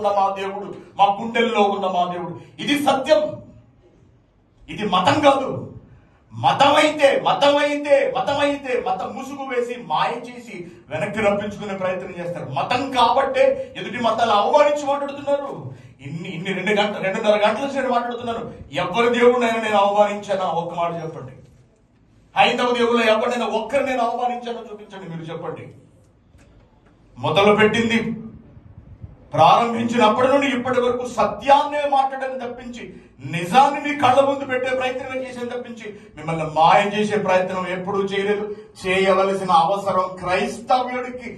ఉన్న మా దేవుడు, మా గుండెల్లో ఉన్న మా దేవుడు. ఇది సత్యం. ఇది మతం కాదు. మతం ముసుగు వేసి మాయ చేసి వెనక్కి రప్పించుకునే ప్రయత్నం చేస్తారు. మతం కాబట్టే ఎదుటి మతాలు అవమానించి మాట్లాడుతున్నారు. ఇన్ని 2.5 గంటల సేపు మాట్లాడుతున్నారు. ఎవరి దేవుడినైనా నేను అవమానించానా? ఒక్క మాట చెప్పండి. హైందవ దేవుళ్ళు ఎవరినైనా ఒక్కరిని నేను అవమానించానో చూపించండి. మీరు చెప్పండి. మొదలు పెట్టింది, ప్రారంభించినప్పటి నుండి ఇప్పటి వరకు సత్యాన్నే మాట్లాడని తప్పించి, నిజాన్ని మీ కళ్ళ ముందు పెట్టే ప్రయత్నం చేసేది తప్పించి, మిమ్మల్ని మాయ చేసే ప్రయత్నం ఎప్పుడూ చేయలేదు. చేయవలసిన అవసరం క్రైస్తవ్యానికి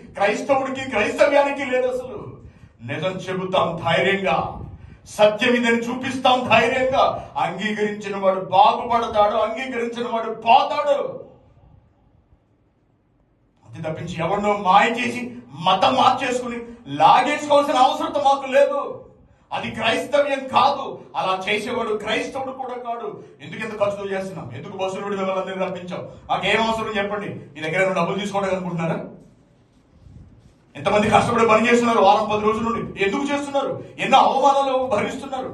లేదు. అసలు నిజం చెబుతాం ధైర్యంగా, సత్యం ఇదని చూపిస్తాం ధైర్యంగా. అంగీకరించిన వాడు బాగుపడతాడు, అంగీకరించిన వాడు పోతాడు. అది తప్పించి ఎవరినో మాయ చేసి మతం మార్చేసుకుని లాగేసుకోవాల్సిన అవసరం మాకు లేదు. అది క్రైస్తవ్యం కాదు. అలా చేసేవాడు క్రైస్తవుడు కూడా కాదు. ఎందుకు ఖర్చులు చేస్తున్నాం? ఎందుకు బస్సులు మిమ్మల్ని అందరినీ రప్పించాం? మాకేం అవసరం చెప్పండి. మీ దగ్గర డబ్బులు తీసుకోవడానికి అనుకుంటున్నారా? ఎంతమంది కష్టపడి పని చేస్తున్నారు వారం 10 రోజుల నుండి. ఎందుకు చేస్తున్నారు? ఎన్నో అవమానాలు భరిస్తున్నారు.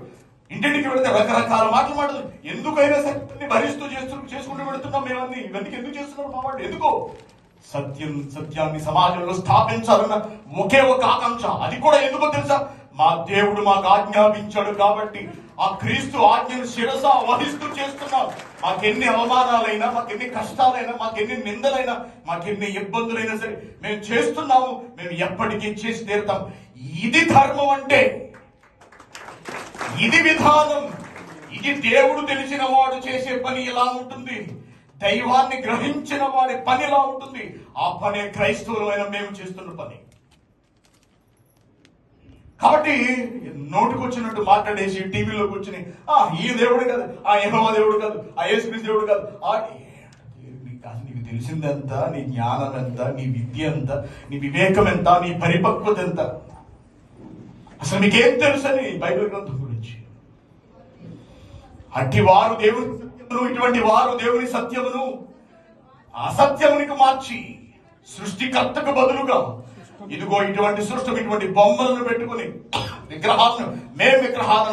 ఇంటింటికి వెళితే రకరకాల మాటలు మాట్లాడు. ఎందుకైనా సరే భరిస్తూ చేసుకుంటూ వెళుతున్నాం. మేమన్నీ ఇవన్నీ ఎందుకు చేస్తున్నారు మా వాళ్ళు? ఎందుకో సత్యాన్ని సమాజంలో స్థాపించాలన్న ఒకే ఒక ఆకాంక్ష. అది కూడా ఎందుకో తెలుసా? మా దేవుడు మాకు ఆజ్ఞాపించాడు కాబట్టి ఆ క్రీస్తు ఆజ్ఞను శిరస వహిస్తూ చేస్తున్నాం. మాకెన్ని అవమానాలైనా, మాకెన్ని కష్టాలైనా, మాకెన్ని నిందలైనా, మాకెన్ని ఇబ్బందులైనా సరే మేము చేస్తున్నాము. మేము ఎప్పటికీ చేసి తీరుతాం. ఇది ధర్మం అంటే, ఇది విధానం. ఇది దేవుడు తెలిసిన వాడు చేసే పని ఇలా ఉంటుంది. దైవాన్ని గ్రహించిన వాడి పని ఇలా ఉంటుంది. ఆ పనే క్రైస్తవులమైన మేము చేస్తున్న పని. కాబట్టి నోటికొచ్చినట్టు మాట్లాడేసి టీవీలో కూర్చుని ఈ దేవుడు కాదు, ఆ యెహోవా దేవుడు కాదు, ఆ యేసుక్రీస్తు దేవుడు కాదు, నీకు తెలిసిందెంత? నీ జ్ఞానం ఎంత? నీ విద్య ఎంత? నీ వివేకం ఎంత? నీ పరిపక్వత ఎంత? అసలు మీకేం తెలుసని బైబిల్ గ్రంథం గురించి? అట్టివారు దేవుని సత్యమును, ఇటువంటి వారు దేవుని సత్యమును అసత్యమునికి మార్చి సృష్టికర్తకు బదులుగా ఇదిగో ఇటువంటి సృష్టి, ఇటువంటి బొమ్మలను పెట్టుకుని విగ్రహాలను